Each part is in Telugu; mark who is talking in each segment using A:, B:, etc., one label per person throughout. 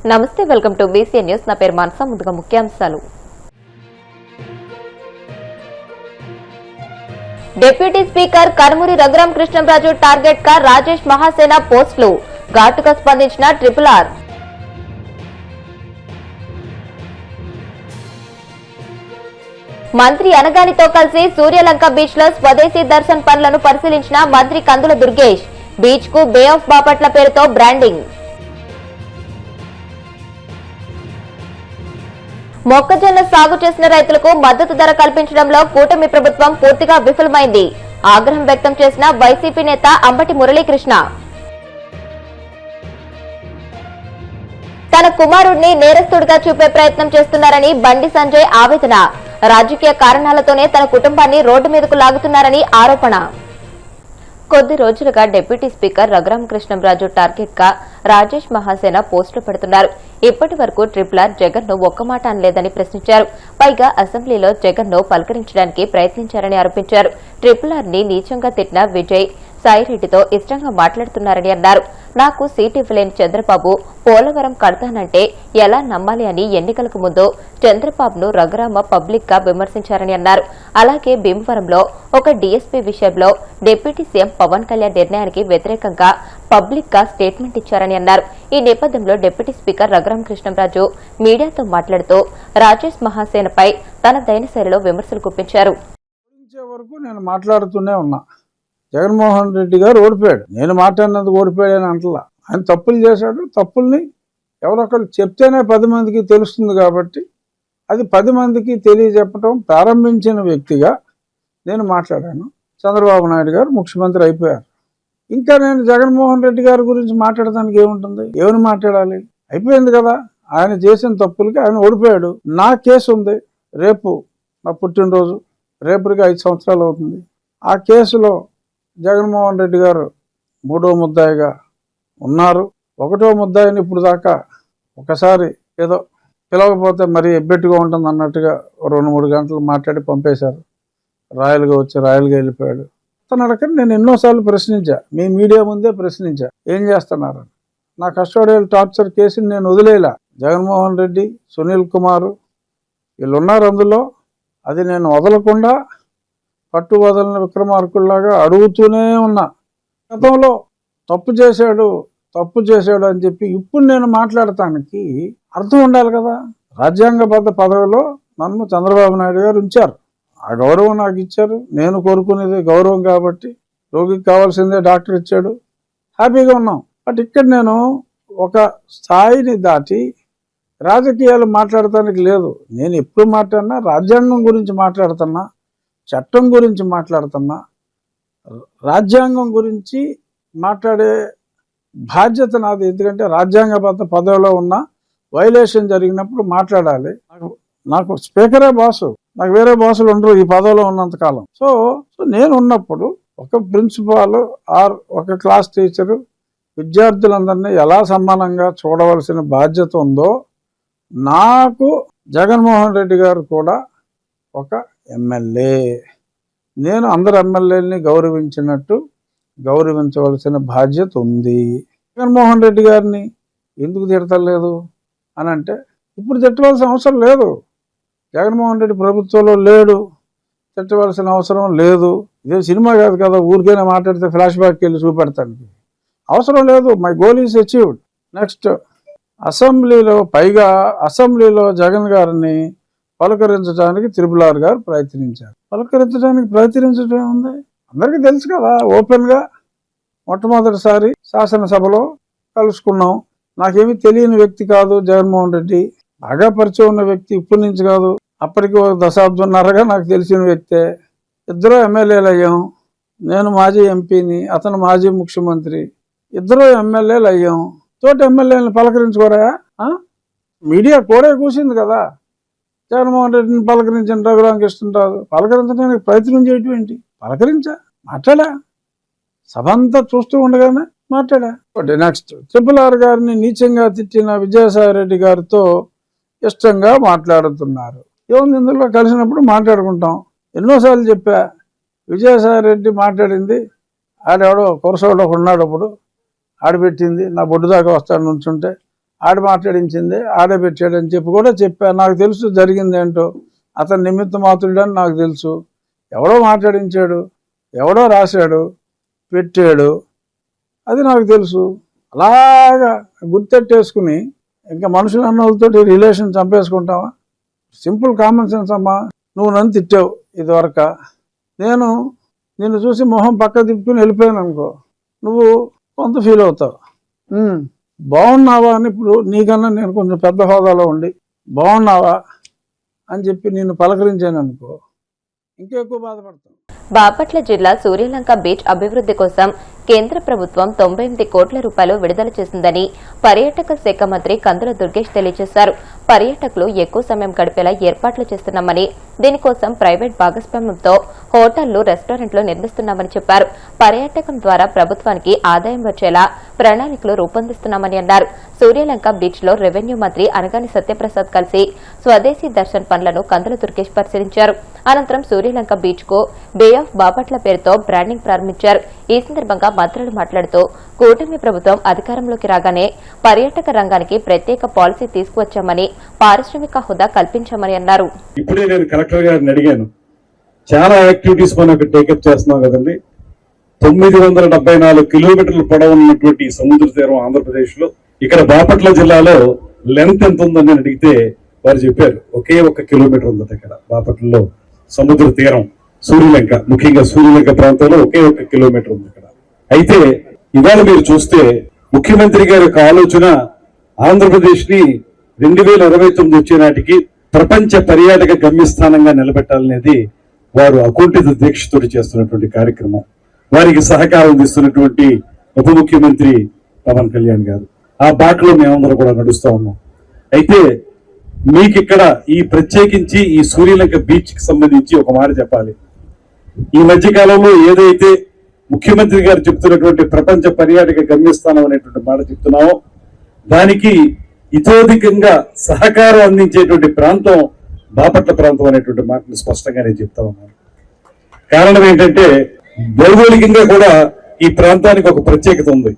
A: నమస్తే, వెల్కమ్ టు బీసీఎన్ న్యూస్. నా పేరు మనస. ముందుగా ముఖ్యాంశాలు. Deputy speaker Karmuri Raghurama Krishnam Raju target గా రాజేష్ మహాసేన పోస్టులు, ఘాటుగా స్పందించిన RRR. మంత్రి అనగానితో కలిసి సూర్యలంక బీచ్ లో స్వదేశీ దర్శన్ పనులను పరిశీలించిన మంత్రి కందుల దుర్గేష్. బీచ్ కు బే ఆఫ్ బాపట్ల పేరుతో బ్రాండింగ్. మొక్కజొన్న సాగు చేసిన రైతులకు మద్దతు ధర కల్పించడంలో కూటమి ప్రభుత్వం పూర్తిగా విఫలమైంది. ఆగ్రహం వ్యక్తం చేసిన వైసీపీ నేత అంబటి మురళీకృష్ణ. తన కుమారుడిని నేరస్తుడిగా చూపే ప్రయత్నం చేస్తున్నారని బండి సంజయ్ ఆవేదన. రాజకీయ కారణాలతోనే తన కుటుంబాన్ని రోడ్డు మీదకు లాగుతున్నారని ఆరోపణ. కొద్ది రోజులుగా డిప్యూటీ స్పీకర్ రఘురామకృష్ణంరాజు టార్గెట్ గా రాజేష్ మహాసేన పోస్టులు పెడుతున్నారు. ఇప్పటి వరకు RRR జగన్ ను ఒక్క మాట అనలేదని ప్రశ్నించారు. పైగా అసెంబ్లీలో జగన్ ను పలకరించడానికి ప్రయత్నించారని ఆరోపించారు. RRR ని నీచంగా తిట్టిన విజయ్ సాయిరెడ్డితో ఇష్టంగా మాట్లాడుతున్నారని అన్నారు. నాకు సీటు ఇవ్వలేని చంద్రబాబు పోలవరం కడతానంటే ఎలా నమ్మాలి అని ఎన్నికలకు ముందు చంద్రబాబును రఘురామ పబ్లిక్ గా విమర్శించారని అన్నారు. అలాగే భీమవరంలో ఒక డీఎస్పీ విషయంలో డిప్యూటీ సీఎం పవన్ కళ్యాణ్ నిర్ణయానికి వ్యతిరేకంగా పబ్లిక్ గా స్టేట్మెంట్ ఇచ్చారని అన్నారు. ఈ నేపథ్యంలో డిప్యూటీ స్పీకర్ రఘురామకృష్ణంరాజు మీడియాతో మాట్లాడుతూ రాజేష్ మహాసేనపై తన దైన శైలిలో విమర్శలు గుప్పించారు.
B: జగన్మోహన్ రెడ్డి గారు ఓడిపోయాడు. నేను మాట్లాడినందుకు ఓడిపోయాడని అంటలా. ఆయన తప్పులు చేశాడు. తప్పుల్ని ఎవరొకరు చెప్తేనే 10 మందికి తెలుస్తుంది కాబట్టి అది 10 మందికి తెలియజెప్పడం ప్రారంభించిన వ్యక్తిగా నేను మాట్లాడాను. చంద్రబాబు నాయుడు గారు ముఖ్యమంత్రి అయిపోయారు. ఇంకా నేను జగన్మోహన్ రెడ్డి గారి గురించి మాట్లాడడానికి ఏముంటుంది? ఏమని మాట్లాడాలి? అయిపోయింది కదా. ఆయన చేసిన తప్పులకి ఆయన ఓడిపోయాడు. నా కేసు ఉంది. రేపు నా పుట్టినరోజు, రేపటికి 5 సంవత్సరాలు అవుతుంది. ఆ కేసులో జగన్మోహన్ రెడ్డి గారు 3వ ముద్దాయిగా ఉన్నారు. 1వ ముద్దాయిని ఇప్పుడు దాకా ఒకసారి ఏదో పిలవకపోతే మరీ ఎబ్బెట్టుగా ఉంటుంది అన్నట్టుగా 2-3 గంటలు మాట్లాడి పంపేశారు. రాయలుగా వచ్చి రాయలుగా వెళ్ళిపోయాడు. తన అడగని నేను ఎన్నోసార్లు ప్రశ్నించా. మీ మీడియా ముందే ప్రశ్నించా, ఏం చేస్తున్నారని. నా కస్టోడియల్ టార్చర్ కేసుని నేను వదిలేలా. జగన్మోహన్ రెడ్డి, సునీల్ కుమార్ వీళ్ళు ఉన్నారు అందులో. అది నేను వదలకుండా పట్టు వదలని విక్రమార్కుల్లాగా అడుగుతూనే ఉన్నా. గతంలో తప్పు చేశాడు అని చెప్పి ఇప్పుడు నేను మాట్లాడటానికి అర్థం ఉండాలి కదా. రాజ్యాంగబద్ధ పదవిలో నన్ను చంద్రబాబు నాయుడు గారు ఉంచారు. ఆ గౌరవం నాకు ఇచ్చారు. నేను కోరుకునేది గౌరవం కాబట్టి రోగికి కావాల్సిందే డాక్టర్ ఇచ్చాడు. హ్యాపీగా ఉన్నాం. బట్ ఇక్కడ నేను ఒక స్థాయిని దాటి రాజకీయాలు మాట్లాడటానికి లేదు. నేను ఎప్పుడు మాట్లాడినా రాజ్యాంగం గురించి మాట్లాడుతున్నా, చట్టం గురించి మాట్లాడుతున్నా. రాజ్యాంగం గురించి మాట్లాడే బాధ్యత నాది. ఎందుకంటే రాజ్యాంగబద్ధ పదవిలో ఉన్న వైలేషన్ జరిగినప్పుడు మాట్లాడాలి. నాకు స్పీకరే బాసు, నాకు వేరే బాసులు ఉండరు ఈ పదవిలో ఉన్నంతకాలం. సో నేను ఉన్నప్పుడు ఒక ప్రిన్సిపాల్ ఆర్ ఒక క్లాస్ టీచరు విద్యార్థులందరినీ ఎలా సమానంగా చూడవలసిన బాధ్యత ఉందో నాకు జగన్మోహన్ రెడ్డి గారు కూడా ఒక ఎమ్మెల్యే. నేను అందరు ఎమ్మెల్యేలని గౌరవించినట్టు గౌరవించవలసిన బాధ్యత ఉంది. జగన్మోహన్ రెడ్డి గారిని ఎందుకు తిడతలేదు అని అంటే ఇప్పుడు తిట్టవలసిన అవసరం లేదు. జగన్మోహన్ రెడ్డి ప్రభుత్వంలో లేడు, తిట్టవలసిన అవసరం లేదు. ఇదే సినిమా కాదు కదా, ఊరికైనా మాట్లాడితే ఫ్లాష్ బ్యాక్కి వెళ్ళి చూపెడతానికి అవసరం లేదు. My goal is achieved. Next అసెంబ్లీలో జగన్ గారిని పలకరించడానికి RRR గారు ప్రయత్నించారు. ప్రయత్నించడం ఉంది అందరికీ తెలుసు కదా. ఓపెన్గా మొట్టమొదటిసారి శాసనసభలో కలుసుకున్నాం. నాకేమీ తెలియని వ్యక్తి కాదు జగన్మోహన్ రెడ్డి. బాగా పరిచయం ఉన్న వ్యక్తి. ఇప్పటి నుంచి కాదు, అప్పటికి 1 దశాబ్దంన్నరగా నాకు తెలిసిన వ్యక్తే. ఇద్దరు ఎమ్మెల్యేలు అయ్యాం. నేను మాజీ ఎంపీని, అతను మాజీ ముఖ్యమంత్రి. ఇద్దరు ఎమ్మెల్యేలు అయ్యాం. తోటి ఎమ్మెల్యేలను పలకరించుకోరా? మీడియా కూడా కూసింది కదా. జగన్మోహన్ రెడ్డిని పలకరించిన రఘురామకృష్ణరాజు పలకరించడానికి ప్రయత్నం చేయటం ఏంటి? మాట్లాడా. సభ అంతా చూస్తూ ఉండగానే మాట్లాడా. నెక్స్ట్ RRR గారిని నీచంగా తిట్టిన విజయసాయిరెడ్డి గారితో ఇష్టంగా మాట్లాడుతున్నారు. ఏముంది ఇందులో? కలిసినప్పుడు మాట్లాడుకుంటాం. ఎన్నోసార్లు చెప్పా. విజయసాయిరెడ్డి మాట్లాడింది ఆడెవడో కురసోడు ఉన్నాడు. అప్పుడు ఆడబెట్టింది నా బొడ్డు దాకా వస్తాడు నుంచుంటే ఆడ మాట్లాడించింది ఆడే పెట్టాడని చెప్పి కూడా చెప్పాను. నాకు తెలుసు జరిగింది ఏంటో, అతను నిమిత్త మాత్రుడని నాకు తెలుసు. ఎవడో మాట్లాడించాడు, ఎవడో రాశాడు, పెట్టాడు, అది నాకు తెలుసు. అలాగా గుర్తెట్టేసుకుని ఇంకా మనుషులు అన్నోళ్ళతోటి రిలేషన్ చంపేసుకుంటావా? సింపుల్ కామన్ సెన్స్ అమ్మా. నువ్వు నన్ను తిట్టావు ఇదివరకు, నేను నిన్ను చూసి మొహం పక్క తిప్పుకుని వెళ్ళిపోయాను అనుకో, నువ్వు కొంత ఫీల్ అవుతావు. బాగున్నావా అని ఇప్పుడు నీకన్నా నేను కొంచెం పెద్ద హోదాలో ఉండి బాగున్నావా అని చెప్పి నిన్ను పలకరించాను అనుకో, ఇంకా ఎక్కువ బాధపడతాను.
A: బాపట్ల జిల్లా సూర్యలంక బీచ్ అభివృద్ది కోసం కేంద్ర ప్రభుత్వం 98 కోట్ల రూపాయలు విడుదల చేసిందని పర్యాటక శాఖ మంత్రి కందుల దుర్గేష్ తెలియజేశారు. పర్యాటకులు ఎక్కువ సమయం గడిపేలా ఏర్పాట్లు చేస్తున్నామని, దీనికోసం ప్రైవేట్ భాగస్వామ్యంతో హోటళ్లు, రెస్టారెంట్లు నిర్మిస్తున్నామని చెప్పారు. పర్యాటకం ద్వారా ప్రభుత్వానికి ఆదాయం వచ్చేలా ప్రణాళికలు రూపొందిస్తున్నామని అన్నారు. సూర్యలంక బీచ్ లో రెవెన్యూ మంత్రి అనగాని సత్యప్రసాద్ కలిసి స్వదేశీ దర్శన్ పనులను కందుల దుర్గేష్ పరిశీలించారు. అనంతరం సూర్యలంక బీచ్ కు బే ఆఫ్ బాపట్ల పేరుతో బ్రాండింగ్ ప్రారంభించారు. ఈ సందర్భంగా మంత్రులు మాట్లాడుతూ కూటమి ప్రభుత్వం అధికారంలోకి రాగానే పర్యాటక రంగానికి ప్రత్యేక పాలసీ తీసుకువచ్చామని, పారిశ్రామిక హోదా కల్పించామని అన్నారు.
C: ఇప్పుడే నేను కలెక్టర్ గారిని అడిగాను, చాలా యాక్టివిటీస్ మనం టేకప్ చేస్తున్నాం కదండి. 974 కిలోమీటర్ల పొడవు ఉన్నటువంటి సముద్ర తీరం ఆంధ్రప్రదేశ్ లో, ఇక్కడ బాపట్ల జిల్లాలో లెంత్ ఎంత ఉందని అడిగితే వారు చెప్పారు ఒకే 1 కిలోమీటర్ ఉంది ఇక్కడ బాపట్లలో సముద్ర తీరం. సూర్యలంక, ముఖ్యంగా సూర్యలంక ప్రాంతంలో ఒకే 1 కిలోమీటర్ ఉంది ఇక్కడ. అయితే ఇవాళ మీరు చూస్తే ముఖ్యమంత్రి గారి యొక్క ఆలోచన ఆంధ్రప్రదేశ్ ని 2029 వచ్చే నాటికి ప్రపంచ పర్యాటక గమ్యస్థానంగా నిలబెట్టాలనేది వారు అకుంఠిత దీక్షతో చేస్తున్నటువంటి కార్యక్రమం. వారికి సహకారం ఇస్తున్నటువంటి ఉప ముఖ్యమంత్రి పవన్ కళ్యాణ్ గారు ఆ బాటలో మేమందరం కూడా నడుస్తా ఉన్నాం. అయితే మీకు ఇక్కడ ఈ ప్రత్యేకించి ఈ సూర్యలంక బీచ్ కి సంబంధించి ఒక మాట చెప్పాలి. ఈ మధ్య కాలంలో ఏదైతే ముఖ్యమంత్రి గారు చెప్తున్నటువంటి ప్రపంచ పర్యాటక గమ్యస్థానం అనేటువంటి మాట చెప్తున్నామో, దానికి ఇతోధికంగా సహకారం అందించేటువంటి ప్రాంతం బాపట్ల ప్రాంతం అనేటువంటి మాటను స్పష్టంగా నేను చెప్తా ఉన్నాను. కారణం ఏంటంటే భౌగోళికంగా కూడా ఈ ప్రాంతానికి ఒక ప్రత్యేకత ఉంది.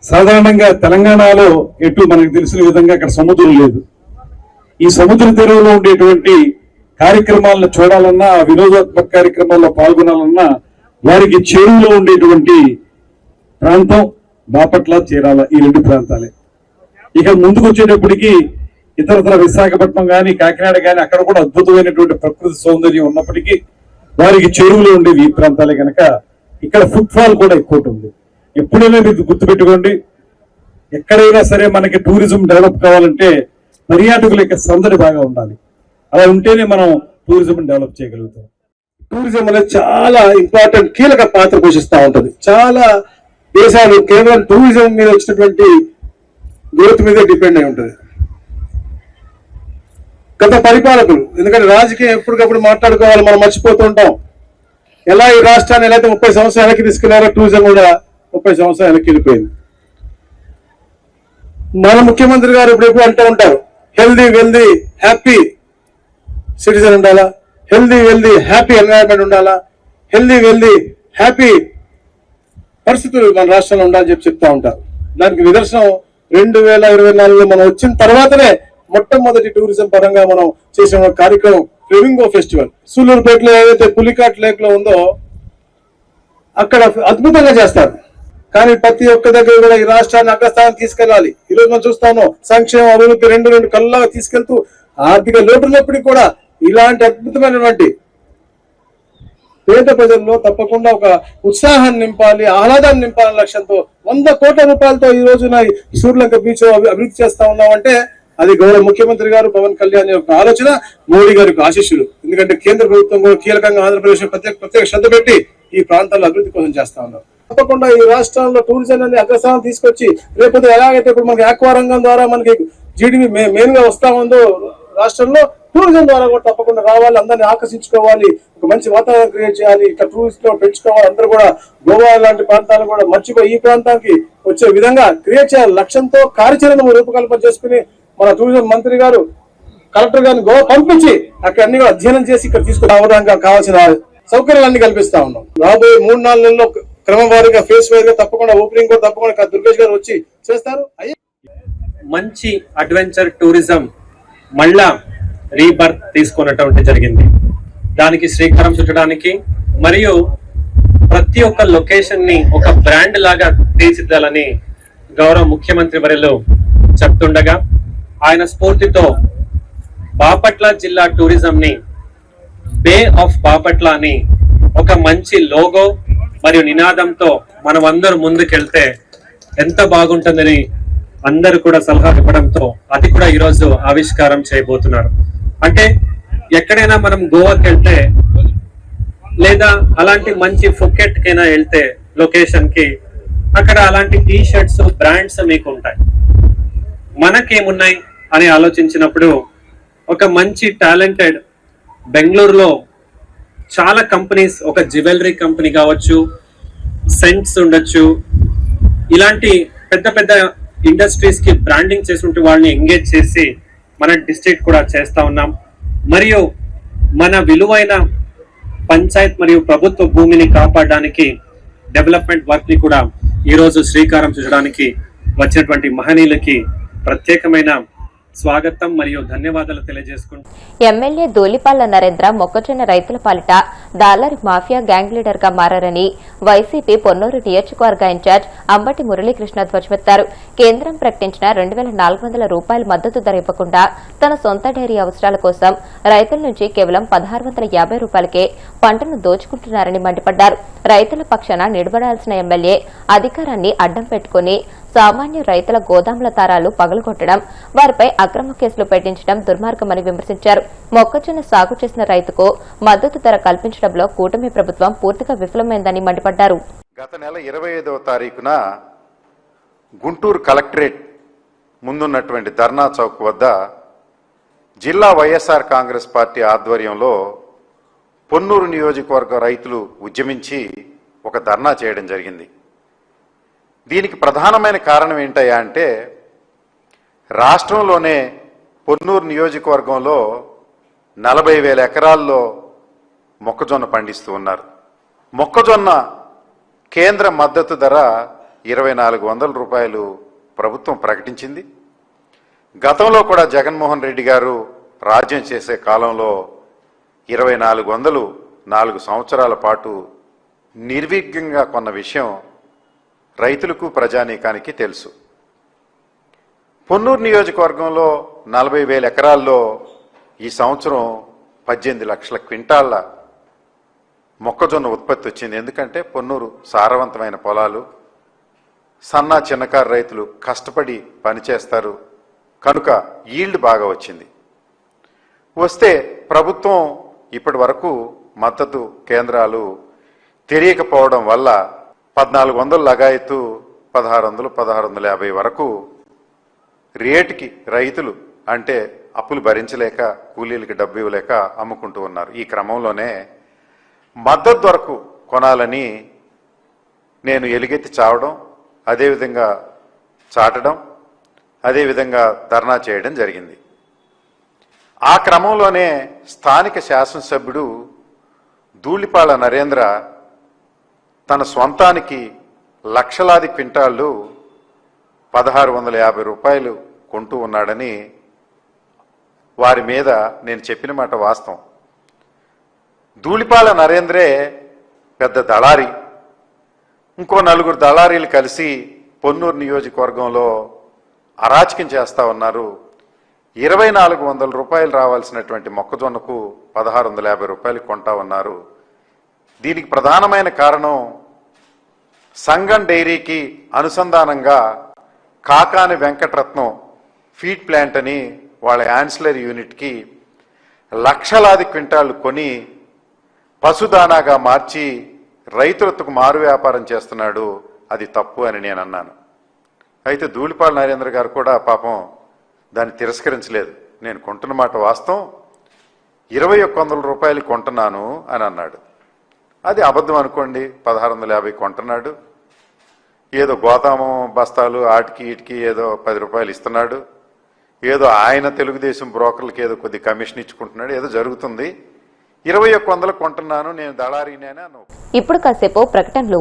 C: సాధారణంగా తెలంగాణలో ఎటు మనకు తెలిసిన విధంగా అక్కడ సముద్రం లేదు. ఈ సముద్ర తీరంలో ఉండేటువంటి కార్యక్రమాలను చూడాలన్నా, వినోదాత్మక కార్యక్రమాల్లో పాల్గొనాలన్నా వారికి చెరువులో ఉండేటువంటి ప్రాంతం బాపట్ల, చీరాల, ఈ 2 ప్రాంతాలే. ఇక ముందుకు వచ్చేటప్పటికి ఇతరత్ర విశాఖపట్నం కానీ, కాకినాడ కానీ అక్కడ కూడా అద్భుతమైనటువంటి ప్రకృతి సౌందర్యం ఉన్నప్పటికీ వారికి చెరువులో ఉండేవి ఈ ప్రాంతాలే కనుక ఇక్కడ ఫుట్ ఫాల్ కూడా ఎక్కువ ఉంటుంది. ఎప్పుడైనా మీరు గుర్తుపెట్టుకోండి, ఎక్కడైనా సరే మనకి టూరిజం డెవలప్ కావాలంటే పర్యాటకుల యొక్క సందడి బాగా ఉండాలి. అలా ఉంటేనే మనం టూరిజం డెవలప్ చేయగలుగుతాం.
D: టూరిజం అనేది చాలా ఇంపార్టెంట్, కీలక పాత్ర పోషిస్తూ ఉంటుంది. చాలా దేశాలు కేవలం టూరిజం మీద వచ్చినటువంటి గ్రోత్ మీద డిపెండ్ అయి ఉంటుంది. గత పరిపాలకులు, ఎందుకంటే రాజకీయం ఎప్పటికప్పుడు మాట్లాడుకోవాలి, మనం మర్చిపోతూ ఉంటాం. ఎలా ఈ రాష్ట్రాన్ని ఎలా అయితే 30 సంవత్సరాలు వెనక్కి తీసుకెళ్లారో టూరిజం కూడా 30 సంవత్సరాలు వెనక్కి వెళ్ళిపోయింది. మన ముఖ్యమంత్రి గారు ఇప్పుడు అంటూ ఉంటారు, హెల్దీ వెల్దీ హ్యాపీ సిటిజన్ ఉండాలా, హెల్దీ వెల్దీ హ్యాపీ ఎన్వైరన్మెంట్ ఉండాలా, హెల్దీ వెల్దీ హ్యాపీ పరిస్థితులు మన రాష్ట్రంలో ఉండాలని చెప్తా ఉంటారు. దానికి నిదర్శనం 2024లో మనం వచ్చిన తర్వాతనే మొట్టమొదటి టూరిజం పరంగా మనం చేసిన కార్యక్రమం ఫ్లెమింగో ఫెస్టివల్. సూలూరుపేటలో ఏదైతే పులికాట్ లేక్ లో ఉందో అక్కడ అద్భుతంగా చేస్తారు. కానీ ప్రతి ఒక్క దగ్గర కూడా ఈ రాష్ట్రాన్ని అగ్రస్థానం తీసుకెళ్ళాలి. ఈరోజు మనం చూస్తాము సంక్షేమ అభివృద్ధి రెండు కళ్ళగా తీసుకెళ్తూ ఆర్థిక లోటున్నప్పటికీ కూడా ఇలాంటి అద్భుతమైనటువంటి పేద ప్రజల్లో తప్పకుండా ఒక ఉత్సాహాన్ని నింపాలి, ఆహ్లాదాన్ని నింపాలనే లక్ష్యంతో 100 కోట్ల రూపాయలతో ఈ రోజున సూర్యలంక బీచ్ అభివృద్ధి చేస్తా ఉన్నామంటే అది గౌరవ ముఖ్యమంత్రి గారు పవన్ కళ్యాణ్ యొక్క ఆలోచన, మోడీ గారికి ఆశీస్సులు. ఎందుకంటే కేంద్ర ప్రభుత్వం కూడా కీలకంగా ఆంధ్రప్రదేశ్ ప్రత్యేక శ్రద్ధ పెట్టి ఈ ప్రాంతాల్లో అభివృద్ధి కోసం చేస్తా ఉన్నారు. తప్పకుండా ఈ రాష్ట్రంలో టూరిజం అనే అగ్రస్థానం తీసుకొచ్చి రేపు ఎలాగైతే ఇప్పుడు మనకి ఆక్వా రంగం ద్వారా మనకి జీడిపి మెయిన్ గా వస్తా ఉందో రాష్ట్రంలో, టూరిజం ద్వారా కూడా తప్పకుండా రావాలి, అందరినీ ఆకర్షించుకోవాలి, ఒక మంచి వాతావరణం క్రియేట్ చేయాలి, ఇక్కడ టూరిస్ట్ లో పెంచుకోవాలి. అందరూ కూడా గోవా లాంటి ప్రాంతాలు కూడా మర్చిపోయి ఈ ప్రాంతానికి వచ్చే విధంగా క్రియేట్ చేయాలి లక్ష్యంతో కార్యాచరణ రూపకల్పన చేసుకుని మన టూరిజం మంత్రి గారు కలెక్టర్ గారిని గోవా పంపించి అక్కడ అన్ని కూడా అధ్యయనం చేసి ఇక్కడ తీసుకురావడానికి కావాల్సిన సౌకర్యాలన్నీ కల్పిస్తా ఉన్నాం. రాబోయే 3-4 నెలల్లో క్రమం వారీగా ఫేస్ వైజ్ గా తప్పకుండా ఓపెనింగ్ కూడా తప్పకుండా దుర్గేష్ గారు వచ్చి చేస్తారు.
E: మంచి అడ్వెంచర్ టూరిజం మళ్ళా రీబర్త్ తీసుకున్నటువంటి జరిగింది. దానికి శ్రీకారం చుట్టడానికి మరియు ప్రతి ఒక్క లొకేషన్ ని ఒక బ్రాండ్ లాగా తీర్చిదిద్దాలని గౌరవ ముఖ్యమంత్రి వర్యులు చెప్తుండగా ఆయన స్ఫూర్తితో బాపట్ల జిల్లా టూరిజం ని బే ఆఫ్ బాపట్ల అని ఒక మంచి లోగో మరియు నినాదంతో మనం అందరూ ముందుకెళ్తే ఎంత బాగుంటుందని అందరూ కూడా సలహా ఇవ్వడంతో అది కూడా ఈరోజు ఆవిష్కారం చేయబోతున్నారు. అంటే ఎక్కడైనా మనం గోవాకి వెళ్తే లేదా అలాంటి మంచి ఫుకెట్ కైనా వెళ్తే లొకేషన్ కి అక్కడ అలాంటి టీ షర్ట్స్ బ్రాండ్స్ మీకు ఉంటాయి. మనకేమున్నాయి అని ఆలోచించినప్పుడు ఒక మంచి టాలెంటెడ్ బెంగళూరులో చాలా కంపెనీస్, ఒక జ్యువెలరీ కంపెనీ కావచ్చు, సెంట్స్ ఉండొచ్చు, ఇలాంటి పెద్ద పెద్ద ఇండస్ట్రీస్ కి బ్రాండింగ్ చేస్తుంటే వాళ్ళని ఎంగేజ్ చేసి మన డిస్ట్రిక్ట్ కూడా చేస్తా ఉన్నాం. మరియు మన విలువైన పంచాయత్ మరియు ప్రభుత్వ భూమిని కాపాడడానికి డెవలప్మెంట్ వర్క్ ని కూడా ఈరోజు శ్రీకారం చుట్టడానికి వచ్చినటువంటి మహనీయులకి ప్రత్యేకమైన స్వాగతం మరియు ధన్యవాదాలు తెలియజేసుకుంటూ
A: ఎమ్మెల్యే ధూళిపాళ్ల నరేంద్ర మొక్కజొన్న రైతుల పాలిట దాలరి మాఫియా గ్యాంగ్ లీడర్ గా మారని వైసీపీ పొన్నూరు నియోజకవర్గ ఇన్ఛార్జ్ అంబటి మురళీకృష్ణ ధ్వజమెత్తారు. కేంద్రం ప్రకటించిన 2,400 రూపాయల మద్దతు ధర ఇవ్వకుండా తన సొంత డైరీ అవసరాల కోసం రైతుల నుంచి కేవలం 1,650 రూపాయలకే పంటను దోచుకుంటున్నారని మండిపడ్డారు. రైతుల పక్షాన నిలబడాల్సిన ఎమ్మెల్యే అధికారాన్ని అడ్డం పెట్టుకుని సామాన్య రైతుల గోదాముల తారాలు పగలగొట్టడం, వారిపై అక్రమ కేసులు పెట్టించడం దుర్మార్గమని విమర్శించారు. మొక్కజొన్న సాగు చేసిన రైతుకు మద్దతు ధర కల్పించడంలో కూటమి ప్రభుత్వం పూర్తిగా విఫలమైందని మండిపడ్డారు.
F: గత నెల 25వ తారీఖున గుంటూరు కలెక్టరేట్ ముందున్నటువంటి ధర్నా చౌక్ వద్ద జిల్లా వైఎస్ఆర్ కాంగ్రెస్ పార్టీ ఆధ్వర్యంలో పొన్నూరు నియోజకవర్గ రైతులు ఉద్యమించి ఒక ధర్నా చేయడం జరిగింది. దీనికి ప్రధానమైన కారణం ఏంటయ్యా అంటే, రాష్ట్రంలోనే పొన్నూరు నియోజకవర్గంలో 40,000 ఎకరాల్లో మొక్కజొన్న పండిస్తూ ఉన్నారు. మొక్కజొన్న కేంద్ర మద్దతు ధర 2,400 రూపాయలు ప్రభుత్వం ప్రకటించింది. గతంలో కూడా జగన్మోహన్ రెడ్డి గారు రాజ్యం చేసే కాలంలో 2,400 4 సంవత్సరాల పాటు నిర్విఘ్నంగా కొన్న విషయం రైతులకు ప్రజానీకానికి తెలుసు. పొన్నూరు నియోజకవర్గంలో 40,000 ఎకరాల్లో ఈ సంవత్సరం 18 లక్షల క్వింటాళ్ల మొక్కజొన్న ఉత్పత్తి వచ్చింది. ఎందుకంటే పొన్నూరు సారవంతమైన పొలాలు, సన్న చిన్నకారు రైతులు కష్టపడి పనిచేస్తారు కనుక ఈల్డ్ బాగా వచ్చింది. వస్తే ప్రభుత్వం ఇప్పటి వరకు మద్దతు కేంద్రాలు తెలియకపోవడం వల్ల 1,400 లగాయతు 1,600 1,650 వరకు రేటుకి రైతులు అంటే అప్పులు భరించలేక కూలీలకి డబ్బు ఇవ్వలేక అమ్ముకుంటూ ఉన్నారు. ఈ క్రమంలోనే మద్దతు ధరకు కొనాలని నేను ఎలుగెత్తి చావడం, అదేవిధంగా చాటడం, అదేవిధంగా ధర్నా చేయడం జరిగింది. ఆ క్రమంలోనే స్థానిక శాసనసభ్యుడు ధూళిపాళ్ల నరేంద్ర తన స్వంతానికి లక్షలాది క్వింటాళ్లు 1,650 రూపాయలు కొంటూ ఉన్నాడని వారి మీద నేను చెప్పిన మాట వాస్తవం. ధూళిపాళ్ల నరేంద్రే పెద్ద దళారి, ఇంకో 4 దళారీలు కలిసి పొన్నూరు నియోజకవర్గంలో అరాచకం చేస్తా ఉన్నారు. 2,400 రూపాయలు రావాల్సినటువంటి మొక్కజొన్నకు 1,650 రూపాయలు కొంటా ఉన్నారు. దీనికి ప్రధానమైన కారణం సంగం డైరీకి అనుసంధానంగా కాకాని వెంకటరత్నం ఫీడ్ ప్లాంట్ అని వాళ్ళ యాన్సిలరీ యూనిట్కి లక్షలాది క్వింటాళ్లు కొని పశుదానాగా మార్చి రైతులకు మారు వ్యాపారం చేస్తున్నాడు. అది తప్పు అని నేను అన్నాను. అయితే ధూళిపాళ్ల నరేంద్ర గారు కూడా పాపం దాన్ని తిరస్కరించలేదు. నేను కొంటున్న మాట వాస్తవం, 2,100 రూపాయలు కొంటున్నాను అని అన్నాడు. అది అబద్ధం అనుకోండి, 1,650 కొంటున్నాడు. ఏదో గోదాము బస్తాలు ఆటికి ఈటికి ఏదో 10 రూపాయలు ఇస్తున్నాడు. ఏదో ఆయన తెలుగుదేశం బ్రోకర్లకి ఏదో కొద్ది కమిషన్ ఇచ్చుకుంటున్నాడు. ఏదో జరుగుతుంది. 2,100 కొంటున్నాను, నేను దళారీనే.
A: ఇప్పుడు కాసేపు ప్రకటనలు.